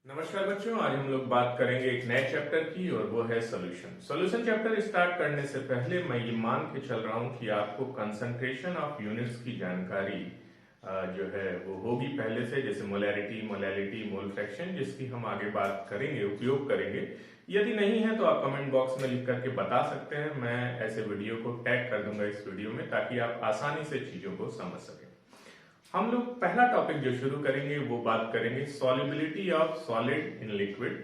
नमस्कार बच्चों, आज हम लोग बात करेंगे एक नए चैप्टर की और वो है सॉल्यूशन चैप्टर स्टार्ट करने से पहले मैं ये मान के चल रहा हूँ कि आपको कंसंट्रेशन ऑफ यूनिट्स की जानकारी जो है वो होगी पहले से, जैसे मोलैरिटी, मोलैलिटी, मोल फ्रैक्शन, जिसकी हम आगे बात करेंगे, उपयोग करेंगे। यदि नहीं है तो आप कमेंट बॉक्स में लिख करके बता सकते हैं। मैं ऐसे वीडियो को टैग कर दूंगा इस वीडियो में ताकि आप आसानी से चीजों को समझ सकें। हम लोग पहला टॉपिक जो शुरू करेंगे वो बात करेंगे solubility of solid in liquid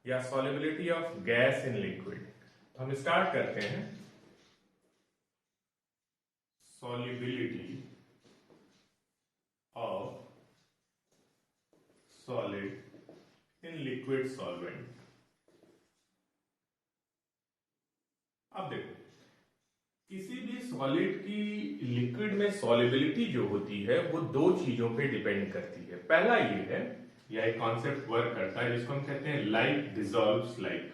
या solubility of gas in liquid. हम स्टार्ट करते हैं। Solubility of solid in liquid solvent. अब देखो, किसी भी सॉलिड की लिक्विड में सॉल्युबिलिटी जो होती है वो दो चीजों पे डिपेंड करती है। पहला ये है, या एक कॉन्सेप्ट वर्क करता है जिसको हम कहते हैं लाइक डिसॉल्व्स लाइक।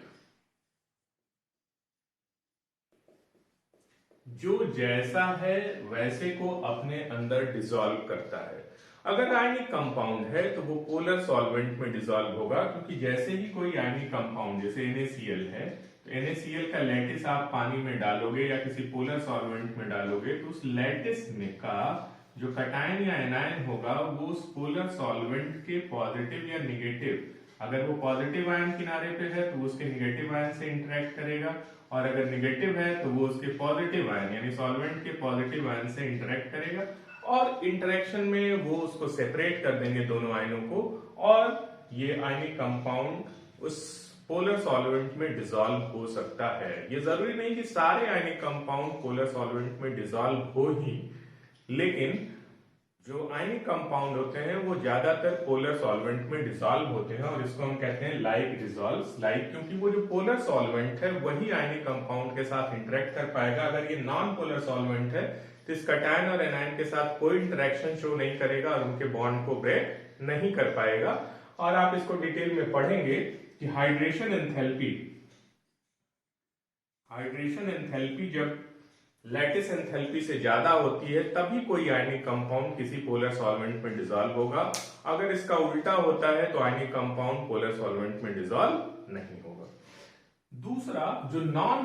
जो जैसा है वैसे को अपने अंदर डिसॉल्व करता है। अगर आयनिक कंपाउंड है तो वो पोलर सॉल्वेंट में डिसॉल्व होगा, क्योंकि जैसे ही कोई आयनिक कंपाउंड, जैसे NaCl है, तो NaCl का लैटिस आप पानी में डालोगे या किसी पोलर सॉल्वेंट में डालोगे तो उस लैटिस में का जो कटायन या एनायन होगा वो उस पोलर सॉल्वेंट के पॉजिटिव या निगेटिव, अगर वो पॉजिटिव आयन किनारे पे है तो वो उसके निगेटिव आयन से इंटरेक्ट करेगा, और अगर निगेटिव है तो वो उसके पॉजिटिव आयन यानी सॉल्वेंट के पॉजिटिव आयन से इंटरेक्ट करेगा, और इंटरेक्शन में वो उसको सेपरेट कर देंगे दोनों आयनों को, और ये आयनिक कंपाउंड उस पोलर सॉल्वेंट में डिसॉल्व हो सकता है। ये जरूरी नहीं कि सारे आयनिक कंपाउंड पोलर सॉल्वेंट में डिसॉल्व हो ही, लेकिन जो आयनिक कंपाउंड होते हैं वो ज्यादातर पोलर सॉल्वेंट में डिसॉल्व होते हैं, और इसको हम कहते हैं लाइक डिसॉल्व्स लाइक, क्योंकि वो जो पोलर सॉल्वेंट है वही आयनिक कंपाउंड के साथ इंटरेक्ट कर पाएगा। अगर ये नॉन पोलर सॉल्वेंट है तो इस कटायन और एनायन के साथ कोई इंटरेक्शन शो नहीं करेगा और उनके बॉन्ड को ब्रेक नहीं कर पाएगा। और आप इसको डिटेल में पढ़ेंगे कि हाइड्रेशन एंथैल्पी जब लैटिस एंथैल्पी से ज्यादा होती है तभी कोई आयनिक कंपाउंड किसी पोलर सॉल्वेंट में डिसॉल्व होगा। अगर इसका उल्टा होता है तो आयनिक कंपाउंड पोलर सॉल्वेंट में डिसॉल्व नहीं होगा। दूसरा, जो नॉन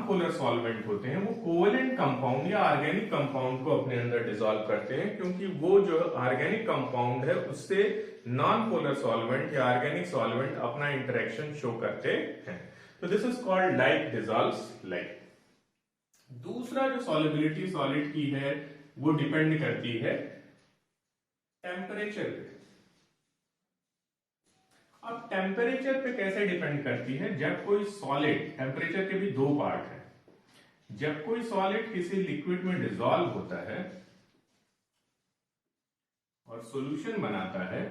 पोलर सॉल्वेंट होते हैं वो कोवेलेंट कंपाउंड या ऑर्गेनिक कंपाउंड को अपने अंदर डिसॉल्व करते हैं, क्योंकि वो जो ऑर्गेनिक कंपाउंड है उससे नॉन पोलर सॉल्वेंट या ऑर्गेनिक सॉल्वेंट अपना इंटरेक्शन शो करते हैं। तो this is called like dissolves like. दूसरा, जो सॉल्युबिलिटी सॉलिड की है वो डिपेंड करती है टेम्परेचर पे। अब टेम्परेचर पे कैसे डिपेंड करती है? जब कोई सॉलिड, टेम्परेचर के भी दो पार्ट है, जब कोई सॉलिड किसी लिक्विड में डिसॉल्व होता है और सॉल्यूशन बनाता है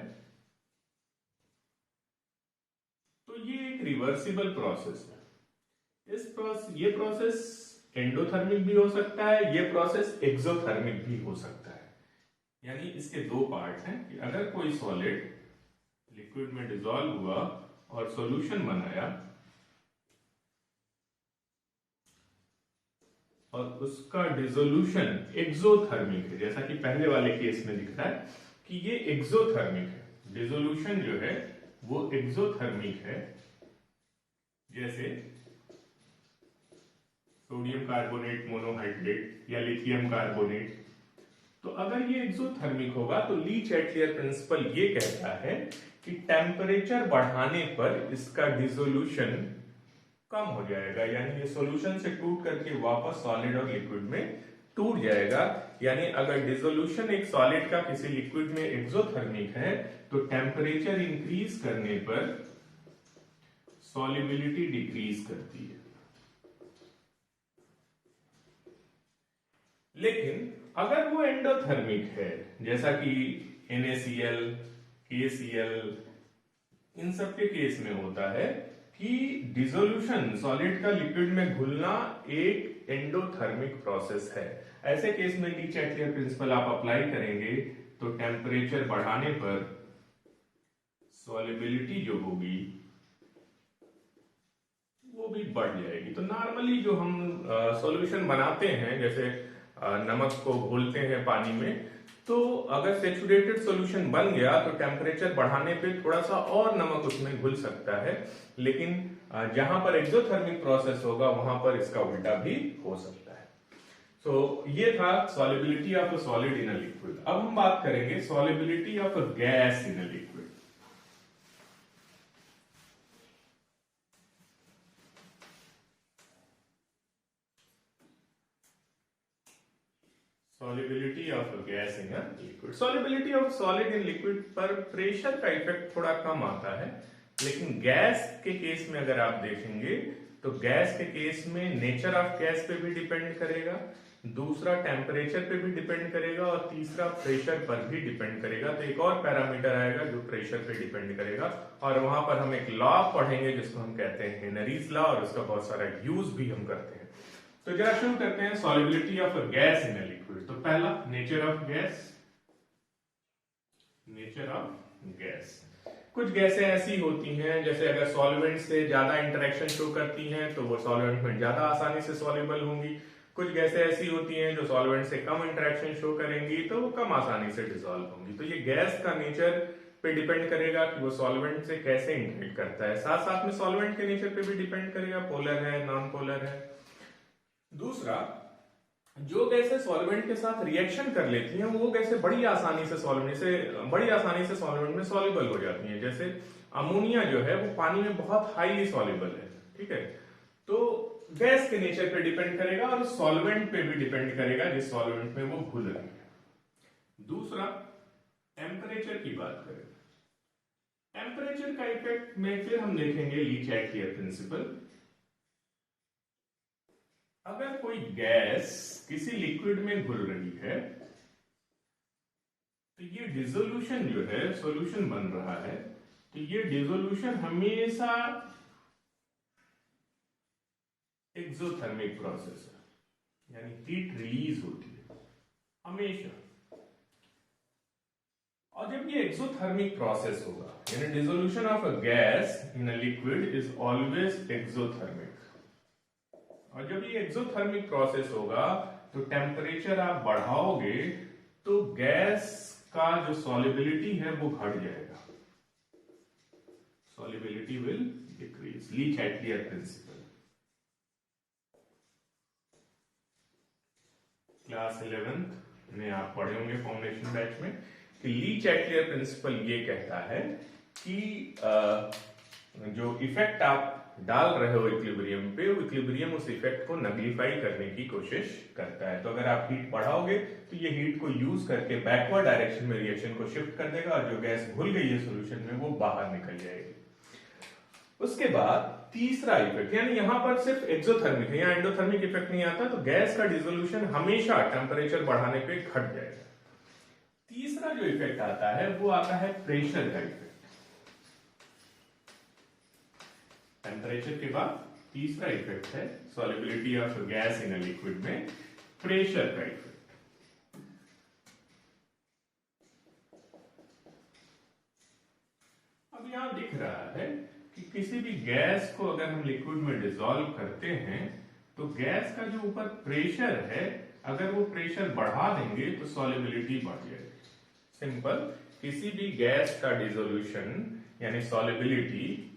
तो ये एक रिवर्सिबल प्रोसेस है। ये प्रोसेस एंडोथर्मिक भी हो सकता है, ये प्रोसेस एक्सोथर्मिक भी हो सकता है। यानी इसके दो पार्ट हैं कि अगर कोई सॉलिड लिक्विड में डिसॉल्व हुआ और सॉल्यूशन बनाया और उसका डिसोल्यूशन एक्सोथर्मिक है, जैसा कि पहले वाले केस में दिख रहा है कि ये एक्सोथर्मिक है, डिसोल्यूशन जो है वो एक्सोथर्मिक है, जैसे सोडियम कार्बोनेट मोनोहाइड्रेट या लिथियम कार्बोनेट। तो अगर ये एक्सोथर्मिक होगा तो ली-चैटलियर प्रिंसिपल ये कहता है कि टेम्परेचर बढ़ाने पर इसका डिसोल्यूशन कम हो जाएगा, यानी ये सॉल्यूशन से टूट करके वापस सॉलिड और लिक्विड में टूट जाएगा। यानी अगर डिसोल्यूशन एक सॉलिड का किसी लिक्विड में एक्सोथर्मिक है तो टेम्परेचर इंक्रीज करने पर सॉल्युबिलिटी डिक्रीज करती है। लेकिन अगर वो एंडोथर्मिक है, जैसा कि NaCl, KCl, इन सब के केस में होता है कि डिसोल्यूशन, सॉलिड का लिक्विड में घुलना एक एंडोथर्मिक प्रोसेस है। ऐसे केस में ली-चैटलियर प्रिंसिपल आप अप्लाई करेंगे तो टेम्परेचर बढ़ाने पर सॉल्युबिलिटी जो होगी वो भी बढ़ जाएगी। तो नॉर्मली जो हम सॉल्यूशन बनाते हैं, जैसे नमक को घोलते हैं पानी में, तो अगर सेचुरेटेड सॉल्यूशन बन गया तो टेम्परेचर बढ़ाने पे थोड़ा सा और नमक उसमें घुल सकता है, लेकिन जहां पर एक्सोथर्मिक प्रोसेस होगा वहां पर इसका उल्टा भी हो सकता है। सो ये था solubility of a solid in a liquid. अब हम बात करेंगे solubility of a gas in a liquid. Solubility of a gas in a liquid. Solubility of solid in liquid पर प्रेशर का इफेक्ट थोड़ा कम आता है, लेकिन गैस के केस में अगर आप देखेंगे तो गैस के केस में नेचर ऑफ गैस पे भी डिपेंड करेगा, दूसरा टेम्परेचर पे भी डिपेंड करेगा और तीसरा प्रेशर पर भी डिपेंड करेगा। तो एक और पैरामीटर आएगा जो प्रेशर पे डिपेंड करेगा, और वहां पर हम एक लॉ पढ़ेंगे जिसको हम कहते हैं हेनरीज लॉ, और उसका बहुत सारा यूज भी हम करते हैं। तो जरा शुरू करते हैं solubility of a gas in a liquid. तो पहला nature of gas. Nature of gas, कुछ गैसें ऐसी होती हैं जैसे अगर सॉल्वेंट से ज्यादा इंटरेक्शन शो करती हैं तो वो सॉल्वेंट में ज्यादा आसानी से सॉल्युबल होंगी। कुछ गैसें ऐसी होती हैं जो सॉल्वेंट से कम इंटरेक्शन शो करेंगी तो वो कम आसानी से डिसॉल्व होंगी। तो ये गैस का नेचर पे डिपेंड करेगा कि वो सॉल्वेंट से कैसे इंटरेक्ट करता है, साथ साथ में सॉल्वेंट के नेचर पे भी डिपेंड करेगा, पोलर है नॉन पोलर है। दूसरा, जो गैसें सॉल्वेंट के साथ रिएक्शन कर लेती हैं वो गैसें बड़ी आसानी से सॉल्वेंट में सॉल्युबल हो जाती हैं। जैसे अमोनिया जो है वो पानी में बहुत हाईली सॉल्युबल है, ठीक है। तो गैस के नेचर पे डिपेंड करेगा और सॉल्वेंट पे भी डिपेंड करेगा जिस सॉल्वेंट में वो घुल रही है। दूसरा, टेम्परेचर की बात करें। टेम्परेचर का इफेक्ट में फिर हम देखेंगे लीच-एटलियर प्रिंसिपल। अगर कोई गैस किसी लिक्विड में घुल रही है तो ये डिसोल्यूशन जो है, सॉल्यूशन बन रहा है, तो ये डिसोल्यूशन हमेशा एक्सोथर्मिक प्रोसेस है, यानी हीट रिलीज होती है हमेशा। और जब ये एक्सोथर्मिक प्रोसेस होगा, यानी dissolution of a gas in a liquid is always exothermic, और जब ये एक्सोथर्मिक प्रोसेस होगा तो टेम्परेचर आप बढ़ाओगे तो गैस का जो सॉलिबिलिटी है वो घट जाएगा, solubility will decrease. Le Chatelier principle class 11th में आप पढ़े होंगे फाउंडेशन बैच में कि लीच-एटलियर प्रिंसिपल ये कहता है कि जो इफेक्ट आप डाल रहे हो इक्विलिब्रियम पे, वो इक्विलिब्रियम उस इफेक्ट को नगलिफाई करने की कोशिश करता है। तो अगर आप हीट बढ़ाओगे तो ये हीट को यूज करके बैकवर्ड डायरेक्शन में रिएक्शन को शिफ्ट कर देगा और जो गैस घुल गई है सॉल्यूशन में वो बाहर निकल जाएगी। उसके बाद तीसरा इफेक्ट, यानी यहां पर सिर्फ एक्सोथर्मिक है, यहां एंडोथर्मिक इफेक्ट नहीं आता, तो गैस का डिसोल्यूशन हमेशा टेम्परेचर बढ़ाने पे घट जाएगा। तीसरा जो इफेक्ट आता है वो आता है प्रेशर का इफेक्ट। टेम्परेचर के बाद तीसरा इफेक्ट है solubility of gas in a liquid में प्रेशर का इफेक्ट। अब यहां दिख रहा है कि किसी भी गैस को अगर हम लिक्विड में डिसॉल्व करते हैं तो गैस का जो ऊपर प्रेशर है, अगर वो प्रेशर बढ़ा देंगे तो सॉलिबिलिटी बढ़ जाएगी। सिंपल, किसी भी गैस का डिसोल्यूशन यानी solubility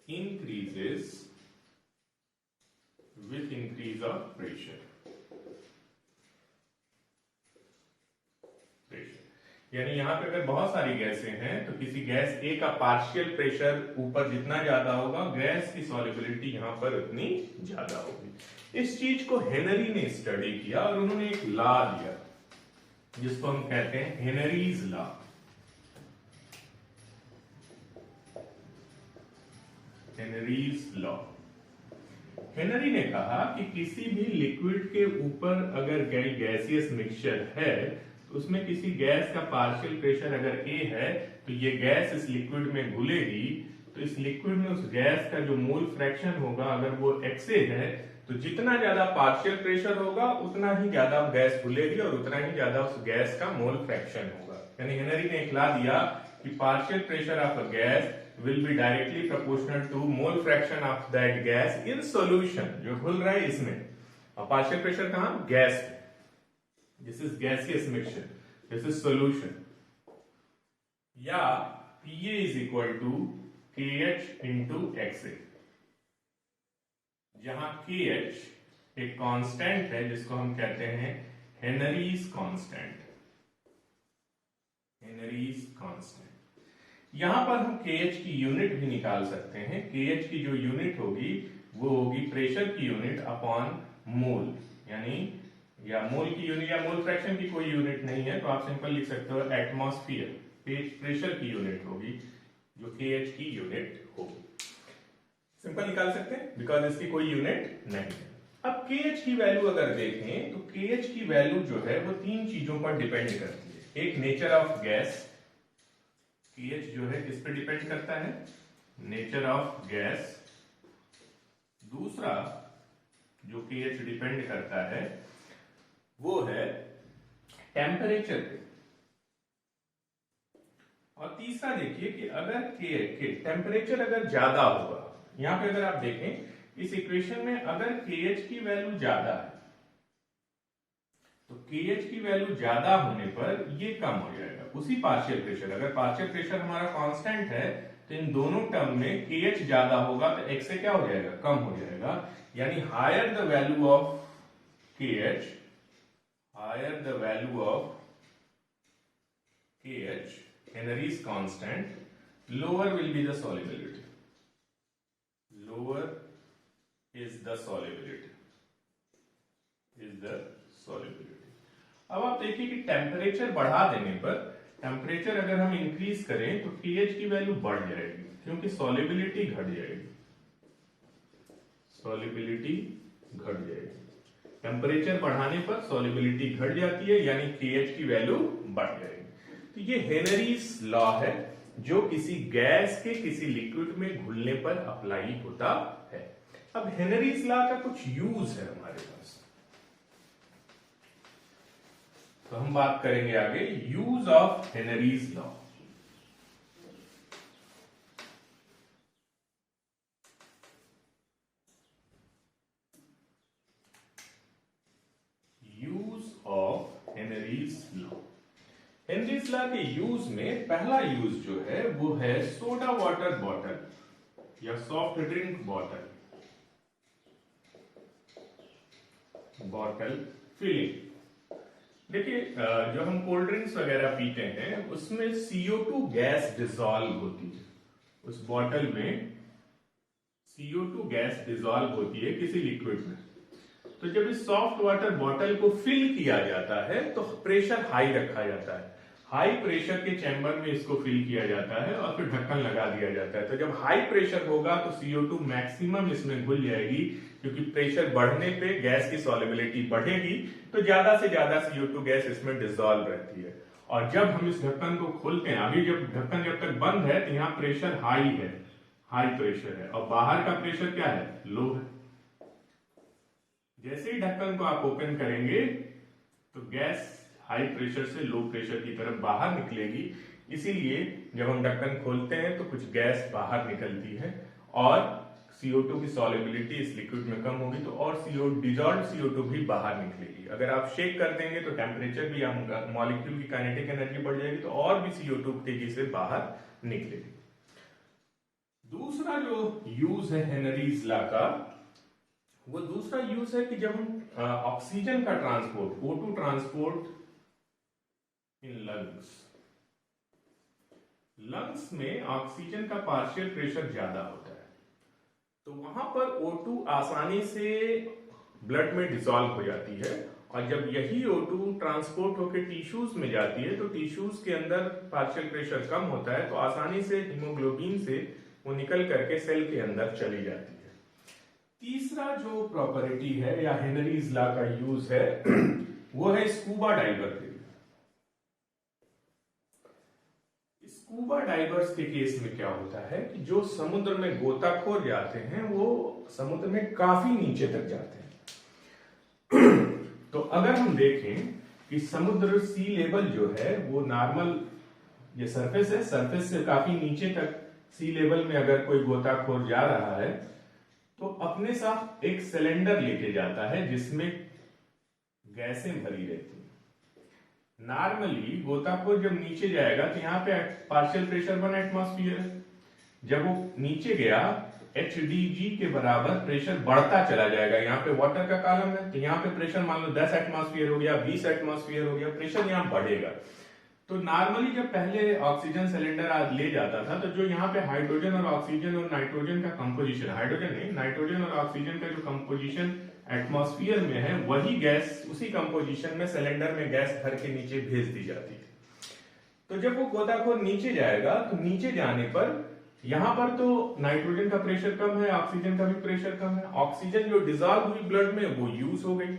increases with increase of pressure। यानी यहां पे अगर बहुत सारी गैसें हैं तो किसी गैस ए का पार्शियल प्रेशर ऊपर जितना ज्यादा होगा, गैस की सॉलिबिलिटी यहां पर उतनी ज्यादा होगी। इस चीज को हेनरी ने स्टडी किया और उन्होंने एक लॉ दिया जिसको हम कहते हैं Henry's law. Henry's law. Henry ने कहा कि किसी भी लिक्विड के ऊपर अगर गैसियस मिक्सचर है तो उसमें किसी गैस का पार्शियल प्रेशर अगर ए है तो ये गैस इस लिक्विड में घुलेगी, तो इस लिक्विड में उस गैस का जो मोल फ्रैक्शन होगा अगर वो XA है तो जितना ज्यादा पार्शियल प्रेशर होगा उतना ही ज्यादा गैस घुलेगी और उतना ही ज्यादा उस गैस का मोल फ्रैक्शन होगा। यानी हेनरी ने एक लॉ दिया कि partial pressure of a gas will be directly proportional to mole fraction of that gas in solution, जो घुल रहा है इसमें। और पार्शियल प्रेशर कहां? गैस में। This is gaseous mixture, this is solution. या PA is equal to KH into XA, जहां KH एक कांस्टेंट है जिसको हम कहते हैं हेनरीज कांस्टेंट। Henrys constant. यहां पर हम KH की यूनिट भी निकाल सकते हैं। KH की जो यूनिट होगी वो होगी प्रेशर की यूनिट अपॉन मोल, यानी या मोल की यूनिट या मोल फ्रैक्शन की कोई यूनिट नहीं है तो आप सिंपल लिख सकते हो एटमॉस्फेयर प्रेशर की यूनिट होगी जो KH की यूनिट होगी। सिंपल निकाल सकते हैं बिकॉज इसकी कोई यूनिट नहीं है। अब KH की वैल्यू अगर देखें तो KH की वैल्यू जो है वो तीन चीजों पर डिपेंड करती है। एक नेचर ऑफ गैस, KH जो है किस पे डिपेंड करता है? Nature of gas. दूसरा जो KH डिपेंड करता है वो है टेम्परेचर पे। और तीसरा देखिए कि अगर टेम्परेचर अगर ज्यादा होगा, यहां पे अगर आप देखें इस इक्वेशन में अगर KH की वैल्यू ज्यादा है तो KH की वैल्यू ज्यादा होने पर ये कम हो जाएगा। उसी पार्शियल प्रेशर, अगर पार्शियल प्रेशर हमारा कांस्टेंट है तो इन दोनों टर्म में KH ज्यादा होगा तो XA क्या हो जाएगा? कम हो जाएगा। यानी higher the value of KH, higher the value of KH, Henry's constant, lower will be the solubility. Lower is the solubility. Is the solubility. अब आप देखिए कि टेम्परेचर बढ़ा देने पर, टेम्परेचर अगर हम इंक्रीज करें तो KH की वैल्यू बढ़ जाएगी क्योंकि सॉल्युबिलिटी घट जाएगी। सॉल्युबिलिटी घट जाएगी। टेम्परेचर बढ़ाने पर सॉल्युबिलिटी घट जाती है यानी KH की वैल्यू बढ़ जाएगी। तो ये हेनरीज लॉ है जो किसी गैस के किसी लिक्विड में घुलने पर अप्लाई होता है। अब हेनरीज लॉ का कुछ यूज है हमारे पास, तो हम बात करेंगे आगे use of Henry's law. Henry's law के यूज में पहला यूज जो है वो है सोडा वाटर बॉटल या सॉफ्ट ड्रिंक बॉटल फिलिंग। देखिए जो हम कोल्ड ड्रिंक्स वगैरह पीते हैं उसमें CO2 गैस डिसॉल्व होती है। उस बॉटल में CO2 गैस डिसॉल्व होती है किसी लिक्विड में। तो जब इस सॉफ्ट वाटर बॉटल को फिल किया जाता है तो प्रेशर हाई रखा जाता है। हाई प्रेशर के चैम्बर में इसको फिल किया जाता है और फिर ढक्कन लगा दिया जाता है। तो जब हाई प्रेशर होगा तो CO2 मैक्सिमम इसमें घुल जाएगी क्योंकि प्रेशर बढ़ने पे गैस की सॉल्युबिलिटी बढ़ेगी तो ज्यादा से ज्यादा CO2 गैस इसमें डिसॉल्व रहती है। और जब हम इस ढक्कन को खोलते हैं, अभी जब ढक्कन जब तक बंद है तो यहाँ प्रेशर हाई है, हाई प्रेशर है, और बाहर का प्रेशर क्या है? लो है। जैसे ही ढक्कन को आप ओपन करेंगे तो गैस हाई प्रेशर से लो प्रेशर की तरफ बाहर निकलेगी। इसीलिए जब हम ढक्कन खोलते हैं तो कुछ गैस बाहर निकलती है और CO2 की सॉल्युबिलिटी इस लिक्विड में कम होगी तो और डिसॉल्व्ड CO2 भी बाहर निकलेगी। अगर आप शेक कर देंगे तो टेम्परेचर भी मॉलिक्यूल की काइनेटिक एनर्जी बढ़ जाएगी तो और भी CO2 तेजी से बाहर निकलेगी। दूसरा जो यूज है हेनरीज लॉ का, वो दूसरा यूज है कि जब हम ऑक्सीजन का transport, O2 transport in lungs में ऑक्सीजन का पार्शियल प्रेशर ज्यादा होता है तो वहां पर O2 आसानी से ब्लड में डिसॉल्व हो जाती है और जब यही O2 ट्रांसपोर्ट होकर टिश्यूज में जाती है तो टिश्यूज के अंदर पार्शियल प्रेशर कम होता है तो आसानी से हीमोग्लोबिन से वो निकल करके सेल के अंदर चली जाती है। तीसरा जो प्रॉपर्टी है या हेनरीज लॉ का यूज है वो है स्कूबा डाइवर के। स्कूबा डाइवर्स के केस में क्या होता है कि जो समुद्र में गोताखोर जाते हैं वो समुद्र में काफी नीचे तक जाते हैं। तो अगर हम देखें कि समुद्र सी लेवल जो है वो नॉर्मल ये सरफेस है, सरफेस से काफी नीचे तक सी लेवल में अगर कोई गोताखोर जा रहा है तो अपने साथ एक सिलेंडर लेके जाता है जिसमें गैसें भरी रहती हैं। नॉर्मली गोताखोर जब नीचे जाएगा तो यहाँ पे पार्शियल प्रेशर 1 एटमॉस्फेयर है। जब वो नीचे गया HDG के बराबर प्रेशर बढ़ता चला जाएगा। यहाँ पे वाटर का कॉलम है तो यहाँ पे प्रेशर मान लो 10 एटमॉस्फेयर हो गया, 20 एटमॉस्फेयर हो गया, प्रेशर यहाँ बढ़ेगा। तो नॉर्मली जब पहले ऑक्सीजन सिलेंडर ले जाता था तो जो यहाँ पे हाइड्रोजन और ऑक्सीजन और नाइट्रोजन का कंपोजिशन, हाइड्रोजन नहीं नाइट्रोजन और ऑक्सीजन का जो कंपोजिशन एटमॉस्फेयर में है वही गैस उसी कंपोजिशन में सिलेंडर में गैस भर के नीचे भेज दी जाती है। तो जब वो गोताखोर नीचे जाएगा तो नीचे जाने पर यहां पर तो नाइट्रोजन का प्रेशर कम है, ऑक्सीजन का भी प्रेशर कम है। ऑक्सीजन जो डिजॉल्व हुई ब्लड में वो यूज हो गई।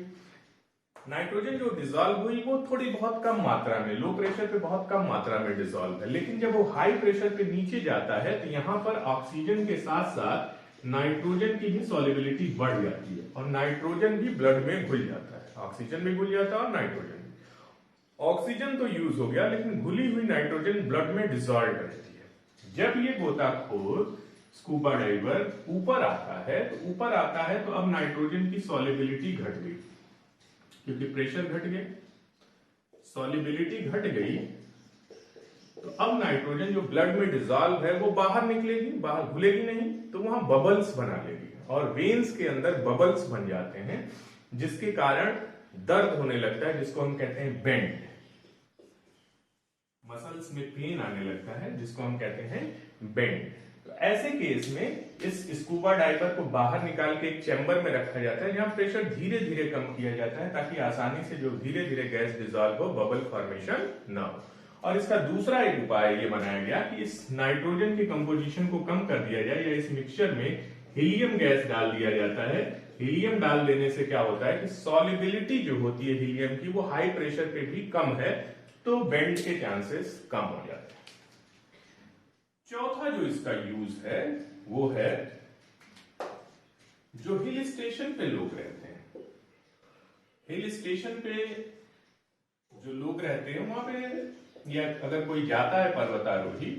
नाइट्रोजन जो डिजॉल्व हुई वो थोड़ी बहुत कम मात्रा में, लो प्रेशर पे बहुत कम मात्रा में डिजॉल्व है। लेकिन जब वो हाई प्रेशर पे नीचे जाता है तो यहां पर ऑक्सीजन के साथ साथ नाइट्रोजन की भी सॉल्युबिलिटी बढ़ जाती है और नाइट्रोजन भी ब्लड में घुल जाता है। ऑक्सीजन भी घुल जाता है और नाइट्रोजन भी। ऑक्सीजन तो यूज हो गया लेकिन घुली हुई नाइट्रोजन ब्लड में डिजॉल्व रहती है। जब ये गोताखोर स्कूबा डाइवर ऊपर आता है तो अब नाइट्रोजन की सॉल्युबिलिटी घट गई क्योंकि प्रेशर घट गया, सॉल्युबिलिटी घट गई। तो अब नाइट्रोजन जो ब्लड में डिजॉल्व है वो बाहर निकलेगी, बाहर घुलेगी नहीं, तो वहां बबल्स बना लेगी और वेन्स के अंदर बबल्स बन जाते हैं जिसके कारण दर्द होने लगता है जिसको हम कहते हैं बेंड। मसल्स में पेन आने लगता है जिसको हम कहते हैं बेंड। तो ऐसे केस में इस स्कूबा डाइवर को बाहर निकाल के एक चैम्बर में रखा जाता है जहां प्रेशर धीरे धीरे कम किया जाता है ताकि आसानी से जो धीरे धीरे गैस डिजॉल्व हो, बबल फॉर्मेशन ना हो। और इसका दूसरा एक उपाय ये बनाया गया कि इस नाइट्रोजन की कंपोजिशन को कम कर दिया जाए या इस मिक्सचर में हीलियम गैस डाल दिया जाता है। हीलियम डाल देने से क्या होता है कि सॉल्युबिलिटी जो होती है हीलियम की वो हाई प्रेशर पे भी कम है तो बेंड के चांसेस कम हो जाते हैं। चौथा जो इसका यूज है वो है जो हिल स्टेशन पे लोग रहते हैं। हिल स्टेशन पे जो लोग रहते हैं वहां पे या अगर कोई जाता है पर्वतारोही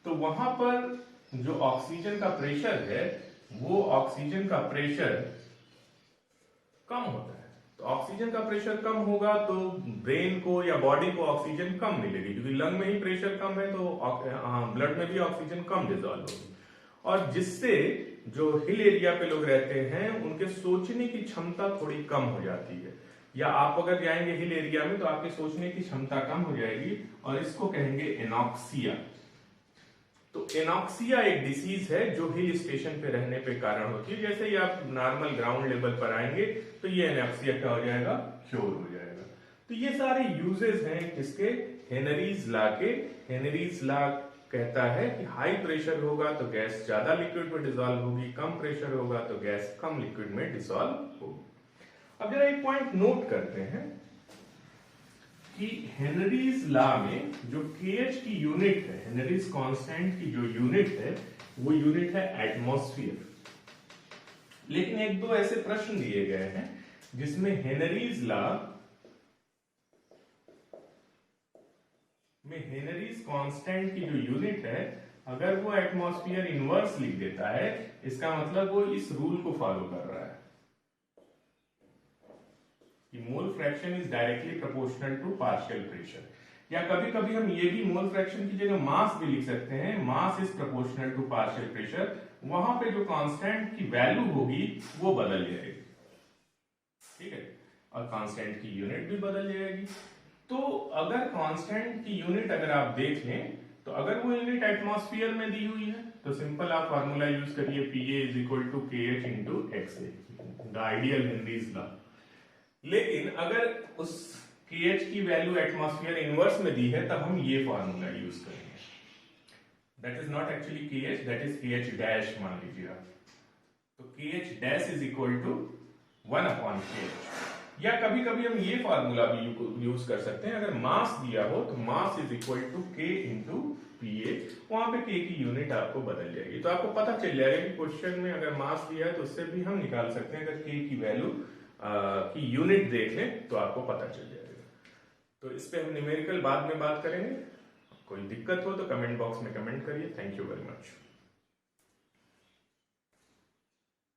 तो वहां पर जो ऑक्सीजन का प्रेशर है वो ऑक्सीजन का प्रेशर कम होता है। तो ऑक्सीजन का प्रेशर कम होगा तो ब्रेन को या बॉडी को ऑक्सीजन कम मिलेगी क्योंकि लंग में ही प्रेशर कम है तो ब्लड में भी ऑक्सीजन कम डिजॉल्व होगी और जिससे जो हिल एरिया पे लोग रहते हैं उनके सोचने की क्षमता थोड़ी कम हो जाती है। या आप अगर जाएंगे हिल एरिया में तो आपके सोचने की क्षमता कम हो जाएगी और इसको कहेंगे एनॉक्सिया। तो एनॉक्सिया एक डिसीज है जो हिल स्टेशन पे रहने पे कारण होती है। जैसे ही आप नॉर्मल ग्राउंड लेवल पर आएंगे तो ये एनॉक्सिया क्या हो जाएगा, क्योर हो जाएगा। तो ये सारे यूजेस हैं किसके, हेनरीज लॉ के। हेनरीज लॉ कहता है कि हाई प्रेशर होगा तो गैस ज्यादा लिक्विड में डिसॉल्व होगी, कम प्रेशर होगा तो गैस कम लिक्विड में डिसॉल्व होगी। अब जरा एक पॉइंट नोट करते हैं कि हेनरीज लॉ में जो KH की यूनिट है, हेनरीज कांस्टेंट की जो यूनिट है वो यूनिट है एटमॉस्फेयर। लेकिन एक दो ऐसे प्रश्न दिए गए हैं जिसमें हेनरीज लॉ में हेनरीज कांस्टेंट की जो यूनिट है अगर वो एटमॉस्फेयर इनवर्स लिख देता है इसका मतलब वो इस रूल को फॉलो कर रहा है कि mole fraction is directly proportional to partial pressure. या कभी कभी हम ये भी मोल फ्रैक्शन की जगह मास भी लिख सकते हैं, mass is proportional to partial pressure. वहां पे जो कांस्टेंट की वैल्यू होगी वो बदल जाएगी, ठीक है, और कांस्टेंट की यूनिट भी बदल जाएगी। तो अगर कांस्टेंट की यूनिट अगर आप देख लें तो अगर वो यूनिट एटमॉस्फेयर में दी हुई है तो सिंपल आप फार्मूला यूज करिए PA is equal to KH into XA, the ideal Henry's law. लेकिन अगर उस KH की वैल्यू एटमॉस्फेयर इनवर्स में दी है तब हम ये फार्मूला यूज करेंगे। That is not actually KH, that is KH dash मान लीजिए आप। तो KH dash is equal to 1/KH। या कभी कभी हम ये फार्मूला भी यूज कर सकते हैं, अगर मास दिया हो तो mass is equal to K into PA। वहां पे K की यूनिट आपको बदल जाएगी तो आपको पता चल जाएगा कि क्वेश्चन में अगर मास दिया है तो उससे भी हम निकाल सकते हैं। अगर K की वैल्यू की यूनिट देख लें तो आपको पता चल जाएगा। तो इस पे हम न्यूमेरिकल बाद में बात करेंगे। कोई दिक्कत हो तो कमेंट बॉक्स में कमेंट करिए। Thank you very much.